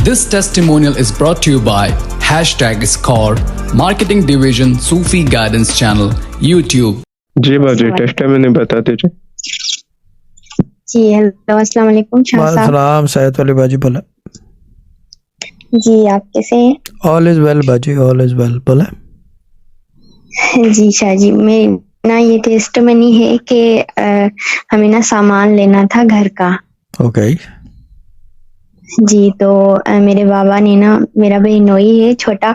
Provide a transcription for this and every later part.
This testimonial is brought to you by #Score, Marketing Division, Sufi Guidance Channel, YouTube. जी बाजी testimony बता दीजिए। जी hello अस्सलाम वालेकुम शाह साहब। सलाम सैयद अली बाजी बोला। जी आप कैसे हैं? ऑल इज वेल बाजी, ऑल इज वेल बोला। जी शाह जी, मैं ना ये टेस्टिमनी है कि हमें ना सामान लेना था घर का। ओके जी तो मेरे बाबा ने ना, मेरा बहनोई है छोटा,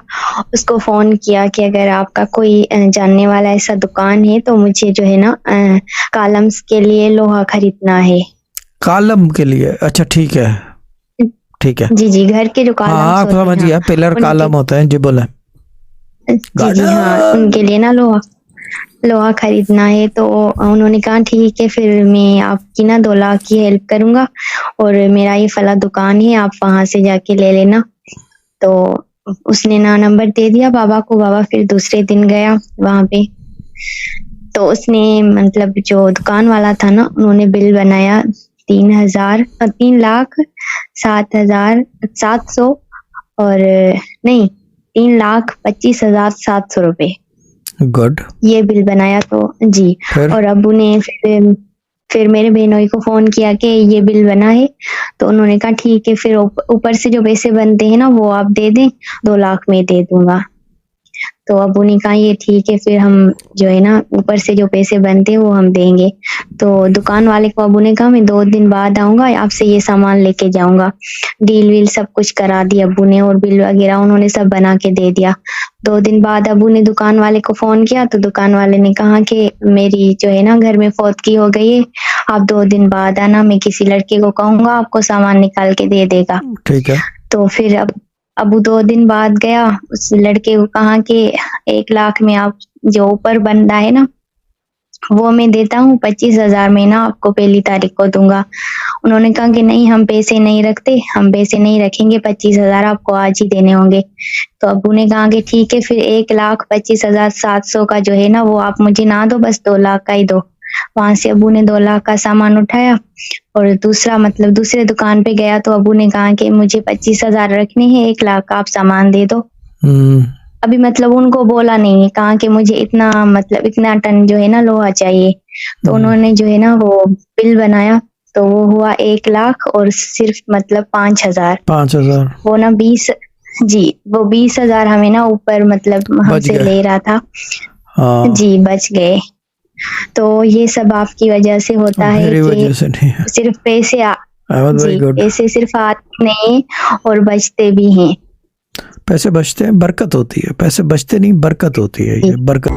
उसको फोन किया कि अगर आपका कोई जानने वाला ऐसा दुकान है तो मुझे जो है ना कॉलम्स के लिए लोहा खरीदना है। कॉलम के लिए? अच्छा ठीक है ठीक है। जी जी, घर के जो कॉलम्स हाँ होते हैं, समझ गया, पिलर कॉलम होता है। जी बोला। जी जी हाँ, उनके लिए ना लोहा खरीदना है। तो उन्होंने कहा ठीक है, फिर मैं आपकी ना 2 लाख की हेल्प करूंगा और मेरा ये फला दुकान है, आप वहां से जाके ले लेना। तो उसने ना नंबर दे दिया बाबा को। बाबा फिर दूसरे दिन गया वहां पे, तो उसने मतलब जो दुकान वाला था ना, उन्होंने बिल बनाया 3,07,700 और नहीं 3,25,700 रुपए। गुड। ये बिल बनाया तो जी। और अब्बू ने फिर मेरे बहनोई को फोन किया कि ये बिल बना है, तो उन्होंने कहा ठीक है, फिर ऊपर से जो पैसे बनते हैं ना वो आप दे दें, 2 लाख में दे दूंगा। तो अब्बू ने कहा ये ठीक है, फिर हम जो है ना ऊपर से जो पैसे बनते हैं वो हम देंगे। तो दुकान वाले को अब्बू ने कहा मैं 2 दिन बाद आऊंगा, आपसे ये सामान लेके जाऊंगा। डील वील सब कुछ करा दी अब्बू ने, और बिल वगैरह उन्होंने सब बना के दे दिया। 2 दिन बाद अब्बू ने दुकान वाले को फोन किया, तो दुकान वाले ने कहा कि मेरी जो है ना घर में फौतगी हो गई है, आप 2 दिन बाद आना, मैं किसी लड़के को कहूंगा आपको सामान निकाल के दे देगा। ठीक है। तो फिर अबू 2 दिन बाद गया, उस लड़के को कहा कि 1 लाख में आप जो ऊपर बन रहा है ना वो मैं देता हूँ, 25,000 में ना आपको पहली तारीख को दूंगा। उन्होंने कहा कि नहीं, हम पैसे नहीं रखते, हम पैसे नहीं रखेंगे, 25,000 आपको आज ही देने होंगे। तो अबू ने कहा कि ठीक है, फिर 1,25,700 का जो है ना वो आप मुझे ना दो, बस 2 लाख का ही दो। वहां से अबू ने 2 लाख का सामान उठाया और दूसरे दुकान पे गया, तो अबू ने कहा कि मुझे 25,000 रखने हैं, 1 लाख का आप सामान दे दो। अभी मतलब उनको बोला नहीं, कहा कि मुझे इतना टन जो है ना लोहा चाहिए। तो उन्होंने जो है ना वो बिल बनाया, तो वो हुआ 1 लाख और सिर्फ मतलब 5,000 वो ना 20,000 हमें ना ऊपर मतलब हमसे ले रहा था। जी बच गए। तो ये सब आपकी वजह से होता है कि सिर्फ पैसे सिर्फ आते नहीं और बचते भी हैं। पैसे बचते हैं, बरकत होती है। पैसे बचते नहीं, बरकत होती है। ये बरकत।